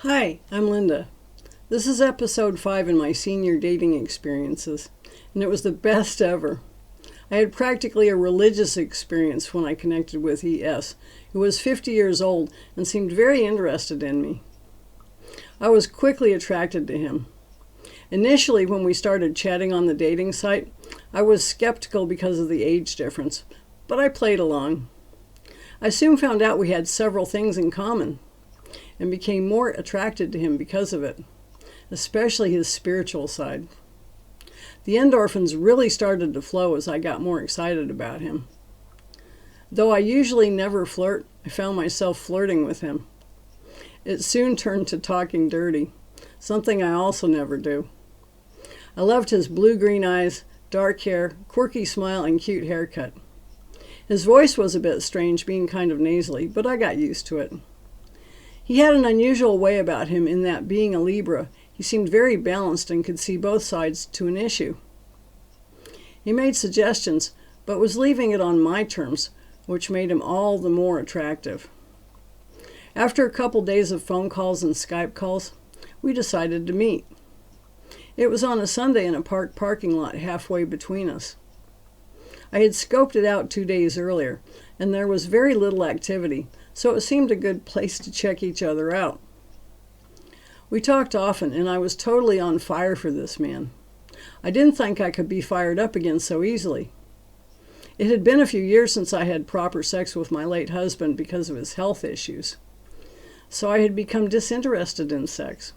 Hi, I'm Linda. This is episode 5 in my senior dating experiences, and it was the best ever. I had practically a religious experience when I connected with ES, who was 50 years old and seemed very interested in me. I was quickly attracted to him. Initially, when we started chatting on the dating site, I was skeptical because of the age difference, but I played along. I soon found out we had several things in common and became more attracted to him because of it, especially his spiritual side. The endorphins really started to flow as I got more excited about him. Though I usually never flirt, I found myself flirting with him. It soon turned to talking dirty, something I also never do. I loved his blue-green eyes, dark hair, quirky smile, and cute haircut. His voice was a bit strange, being kind of nasally, but I got used to it. He had an unusual way about him in that, being a Libra, he seemed very balanced and could see both sides to an issue. He made suggestions, but was leaving it on my terms, which made him all the more attractive. After a couple days of phone calls and Skype calls, we decided to meet. It was on a Sunday in a parking lot halfway between us. I had scoped it out 2 days earlier, and there was very little activity, so it seemed a good place to check each other out. We talked often, and I was totally on fire for this man. I didn't think I could be fired up again so easily. It had been a few years since I had proper sex with my late husband because of his health issues, so I had become disinterested in sex.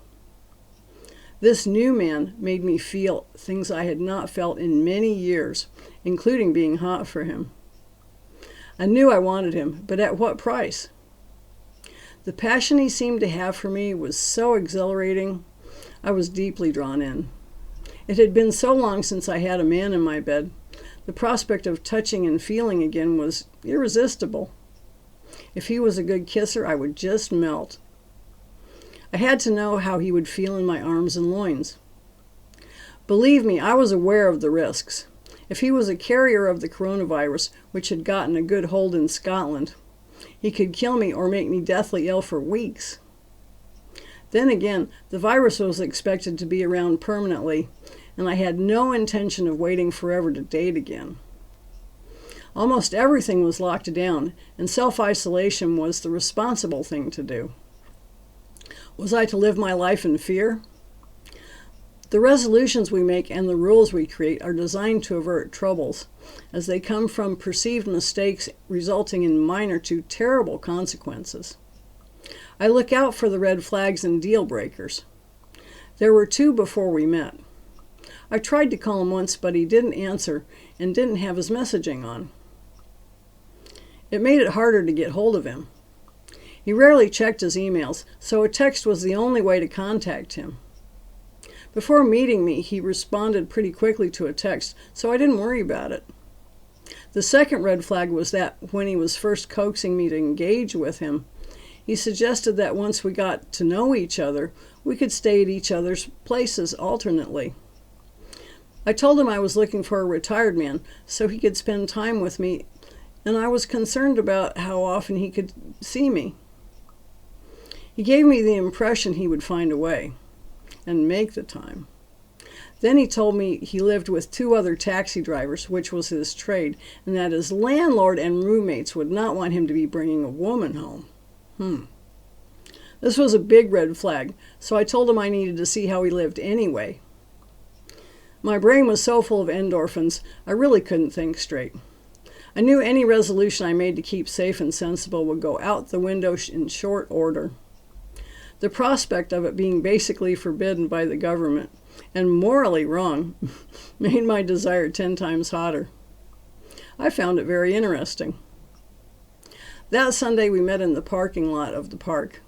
This new man made me feel things I had not felt in many years, including being hot for him. I knew I wanted him, but at what price? The passion he seemed to have for me was so exhilarating, I was deeply drawn in. It had been so long since I had a man in my bed, the prospect of touching and feeling again was irresistible. If he was a good kisser, I would just melt. I had to know how he would feel in my arms and loins. Believe me, I was aware of the risks. If he was a carrier of the coronavirus, which had gotten a good hold in Scotland, he could kill me or make me deathly ill for weeks. Then again, the virus was expected to be around permanently, and I had no intention of waiting forever to date again. Almost everything was locked down, and self-isolation was the responsible thing to do. Was I to live my life in fear? The resolutions we make and the rules we create are designed to avert troubles, as they come from perceived mistakes resulting in minor to terrible consequences. I look out for the red flags and deal breakers. There were 2 before we met. I tried to call him once, but he didn't answer and didn't have his messaging on. It made it harder to get hold of him. He rarely checked his emails, so a text was the only way to contact him. Before meeting me, he responded pretty quickly to a text, so I didn't worry about it. The second red flag was that when he was first coaxing me to engage with him, he suggested that once we got to know each other, we could stay at each other's places alternately. I told him I was looking for a retired man so he could spend time with me, and I was concerned about how often he could see me. He gave me the impression he would find a way and make the time. Then he told me he lived with 2 other taxi drivers, which was his trade, and that his landlord and roommates would not want him to be bringing a woman home. This was a big red flag, so I told him I needed to see how he lived anyway. My brain was so full of endorphins, I really couldn't think straight. I knew any resolution I made to keep safe and sensible would go out the window in short order. The prospect of it being basically forbidden by the government and morally wrong made my desire 10 times hotter. I found it very interesting. That Sunday we met in the parking lot of the park.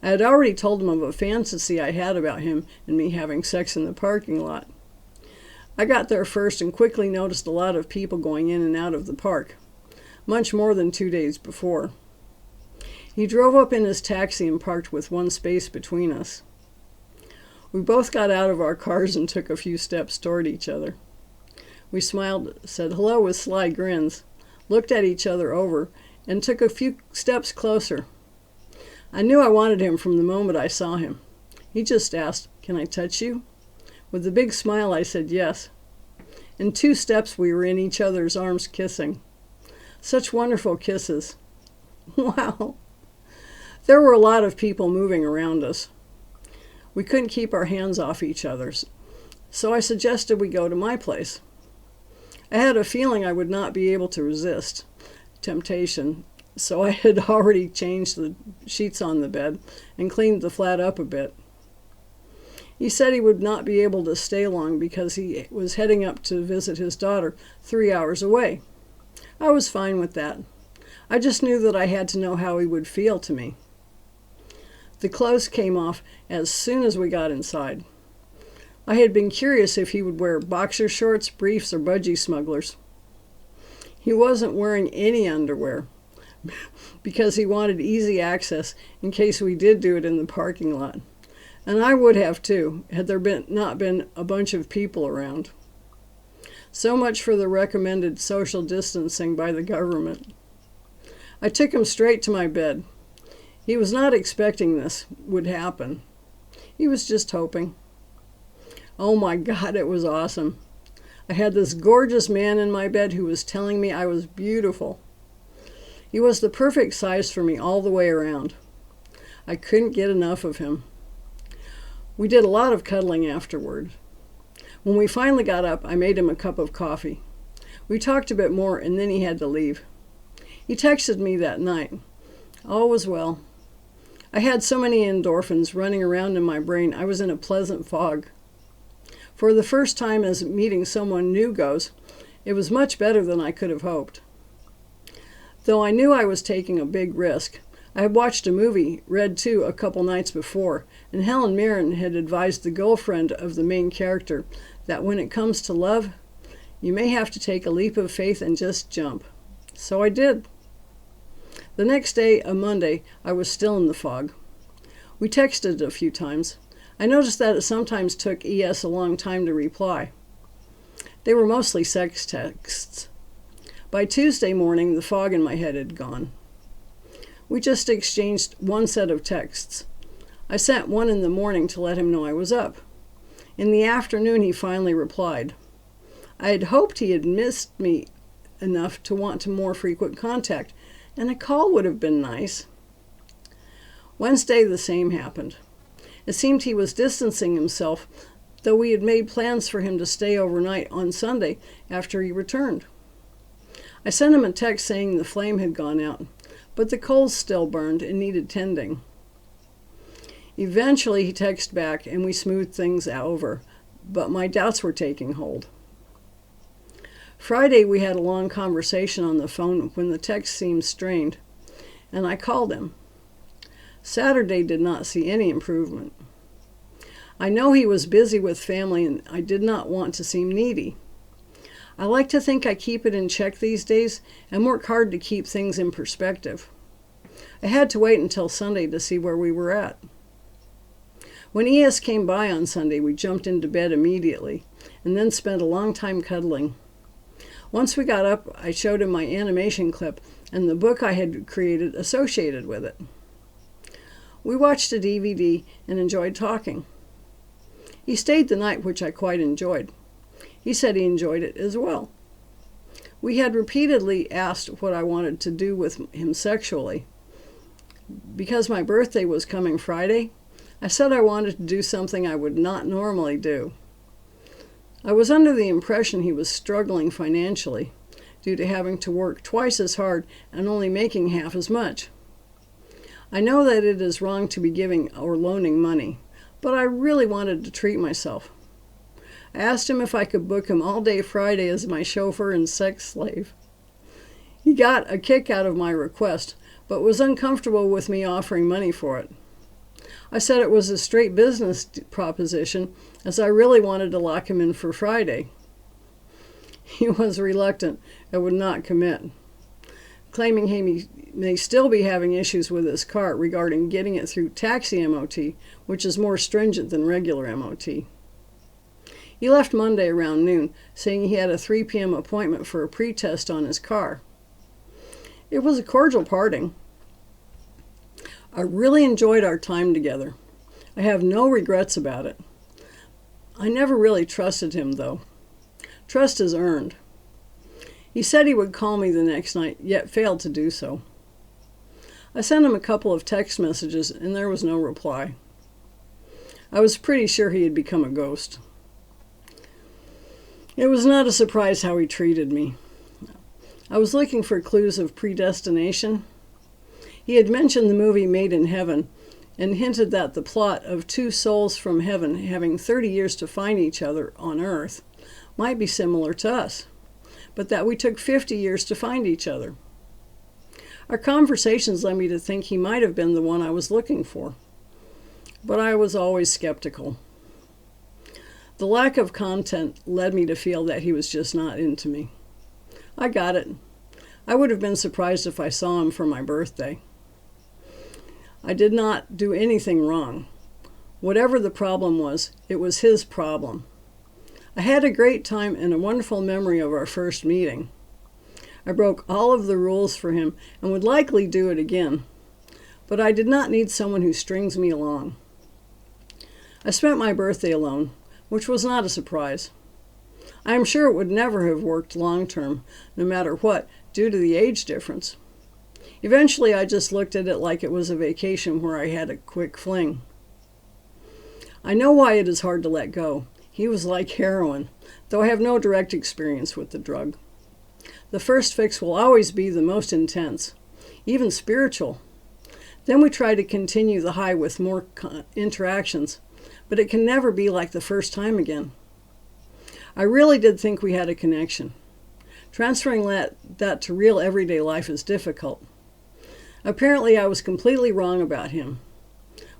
I had already told him of a fantasy I had about him and me having sex in the parking lot. I got there first and quickly noticed a lot of people going in and out of the park, much more than 2 days before. He drove up in his taxi and parked with 1 space between us. We both got out of our cars and took a few steps toward each other. We smiled, said hello with sly grins, looked at each other over, and took a few steps closer. I knew I wanted him from the moment I saw him. He just asked, "Can I touch you?" With a big smile, I said yes. In 2 steps, we were in each other's arms kissing. Such wonderful kisses. Wow. There were a lot of people moving around us. We couldn't keep our hands off each other's, so I suggested we go to my place. I had a feeling I would not be able to resist temptation, so I had already changed the sheets on the bed and cleaned the flat up a bit. He said he would not be able to stay long because he was heading up to visit his daughter 3 hours away. I was fine with that. I just knew that I had to know how he would feel to me. The clothes came off as soon as we got inside. I had been curious if he would wear boxer shorts, briefs, or budgie smugglers. He wasn't wearing any underwear because he wanted easy access in case we did do it in the parking lot. And I would have too, had there not been a bunch of people around. So much for the recommended social distancing by the government. I took him straight to my bed. He was not expecting this would happen. He was just hoping. Oh my God, it was awesome. I had this gorgeous man in my bed who was telling me I was beautiful. He was the perfect size for me all the way around. I couldn't get enough of him. We did a lot of cuddling afterward. When we finally got up, I made him a cup of coffee. We talked a bit more, and then he had to leave. He texted me that night. All was well. I had so many endorphins running around in my brain, I was in a pleasant fog. For the first time as meeting someone new goes, it was much better than I could have hoped. Though I knew I was taking a big risk, I had watched a movie, Red 2, a couple nights before, and Helen Mirren had advised the girlfriend of the main character that when it comes to love, you may have to take a leap of faith and just jump. So I did. The next day, a Monday, I was still in the fog. We texted a few times. I noticed that it sometimes took ES a long time to reply. They were mostly sex texts. By Tuesday morning, the fog in my head had gone. We just exchanged one set of texts. I sent one in the morning to let him know I was up. In the afternoon, he finally replied. I had hoped he had missed me enough to want more frequent contact, and a call would have been nice. Wednesday, the same happened. It seemed he was distancing himself, though we had made plans for him to stay overnight on Sunday after he returned. I sent him a text saying the flame had gone out, but the coals still burned and needed tending. Eventually he texted back and we smoothed things over, but my doubts were taking hold. Friday we had a long conversation on the phone when the text seemed strained, and I called him. Saturday did not see any improvement. I know he was busy with family and I did not want to seem needy. I like to think I keep it in check these days and work hard to keep things in perspective. I had to wait until Sunday to see where we were at. When ES came by on Sunday, we jumped into bed immediately and then spent a long time cuddling. Once we got up, I showed him my animation clip and the book I had created associated with it. We watched a DVD and enjoyed talking. He stayed the night, which I quite enjoyed. He said he enjoyed it as well. We had repeatedly asked what I wanted to do with him sexually. Because my birthday was coming Friday, I said I wanted to do something I would not normally do. I was under the impression he was struggling financially due to having to work twice as hard and only making half as much. I know that it is wrong to be giving or loaning money, but I really wanted to treat myself. I asked him if I could book him all day Friday as my chauffeur and sex slave. He got a kick out of my request, but was uncomfortable with me offering money for it. I said it was a straight business proposition, as I really wanted to lock him in for Friday. He was reluctant and would not commit, claiming he may still be having issues with his car regarding getting it through taxi MOT, which is more stringent than regular MOT. He left Monday around noon, saying he had a 3 p.m. appointment for a pre-test on his car. It was a cordial parting. I really enjoyed our time together. I have no regrets about it. I never really trusted him, though. Trust is earned. He said he would call me the next night, yet failed to do so. I sent him a couple of text messages, and there was no reply. I was pretty sure he had become a ghost. It was not a surprise how he treated me. I was looking for clues of predestination. He had mentioned the movie Made in Heaven and hinted that the plot of two souls from heaven having 30 years to find each other on earth might be similar to us, but that we took 50 years to find each other. Our conversations led me to think he might have been the one I was looking for, but I was always skeptical. The lack of content led me to feel that he was just not into me. I got it. I would have been surprised if I saw him for my birthday. I did not do anything wrong. Whatever the problem was, it was his problem. I had a great time and a wonderful memory of our first meeting. I broke all of the rules for him and would likely do it again, but I did not need someone who strings me along. I spent my birthday alone, which was not a surprise. I am sure it would never have worked long term, no matter what, due to the age difference. Eventually, I just looked at it like it was a vacation where I had a quick fling. I know why it is hard to let go. He was like heroin, though I have no direct experience with the drug. The first fix will always be the most intense, even spiritual. Then we try to continue the high with more interactions, but it can never be like the first time again. I really did think we had a connection. Transferring that to real everyday life is difficult. Apparently, I was completely wrong about him.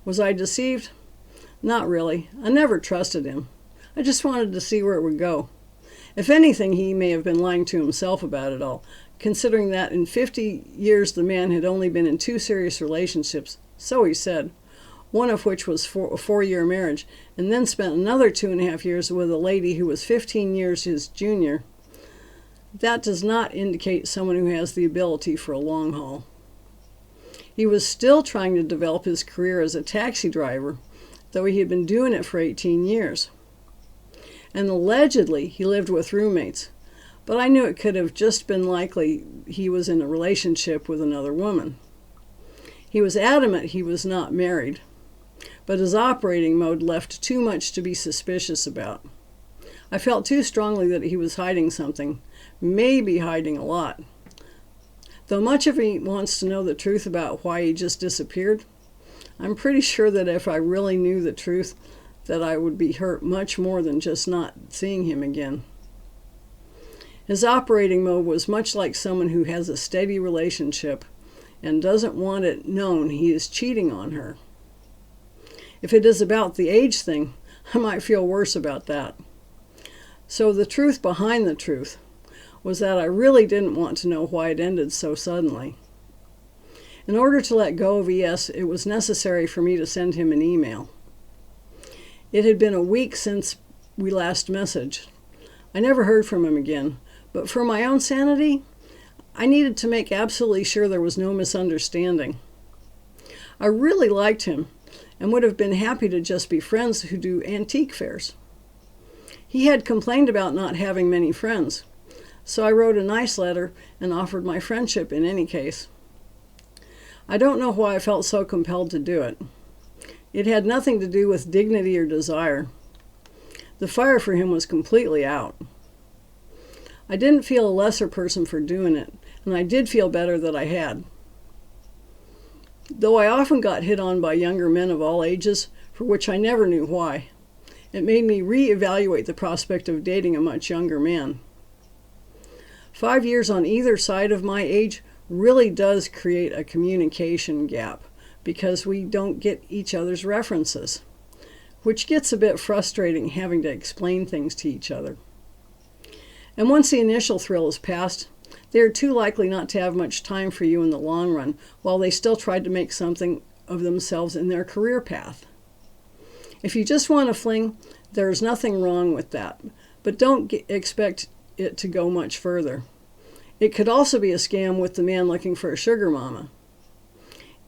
Was I deceived? Not really. I never trusted him. I just wanted to see where it would go. If anything, he may have been lying to himself about it all, considering that in 50 years the man had only been in 2 serious relationships, so he said, one of which was a 4-year marriage, and then spent another 2.5 years with a lady who was 15 years his junior. That does not indicate someone who has the ability for a long haul. He was still trying to develop his career as a taxi driver, though he had been doing it for 18 years. And allegedly, he lived with roommates, but I knew it could have just been likely he was in a relationship with another woman. He was adamant he was not married, but his operating mode left too much to be suspicious about. I felt too strongly that he was hiding something, maybe hiding a lot. Though much of me wants to know the truth about why he just disappeared, I'm pretty sure that if I really knew the truth, that I would be hurt much more than just not seeing him again. His operating mode was much like someone who has a steady relationship and doesn't want it known he is cheating on her. If it is about the age thing, I might feel worse about that. So the truth behind the truth was that I really didn't want to know why it ended so suddenly. In order to let go of ES, it was necessary for me to send him an email. It had been a week since we last messaged. I never heard from him again, but for my own sanity, I needed to make absolutely sure there was no misunderstanding. I really liked him and would have been happy to just be friends who do antique fairs. He had complained about not having many friends, so I wrote a nice letter and offered my friendship in any case. I don't know why I felt so compelled to do it. It had nothing to do with dignity or desire. The fire for him was completely out. I didn't feel a lesser person for doing it, and I did feel better that I had. Though I often got hit on by younger men of all ages, for which I never knew why, it made me reevaluate the prospect of dating a much younger man. 5 years on either side of my age really does create a communication gap because we don't get each other's references, which gets a bit frustrating having to explain things to each other. And once the initial thrill is past, they are too likely not to have much time for you in the long run while they still try to make something of themselves in their career path. If you just want to fling, there is nothing wrong with that, but don't expect it to go much further. It could also be a scam with the man looking for a sugar mama.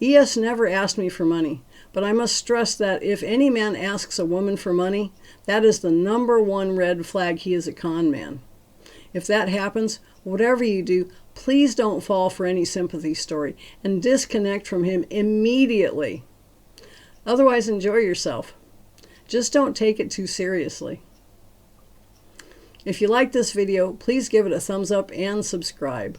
ES never asked me for money, but I must stress that if any man asks a woman for money, that is the #1 red flag he is a con man. If that happens, whatever you do, please don't fall for any sympathy story and disconnect from him immediately. Otherwise, enjoy yourself. Just don't take it too seriously. If you like this video, please give it a thumbs up and subscribe.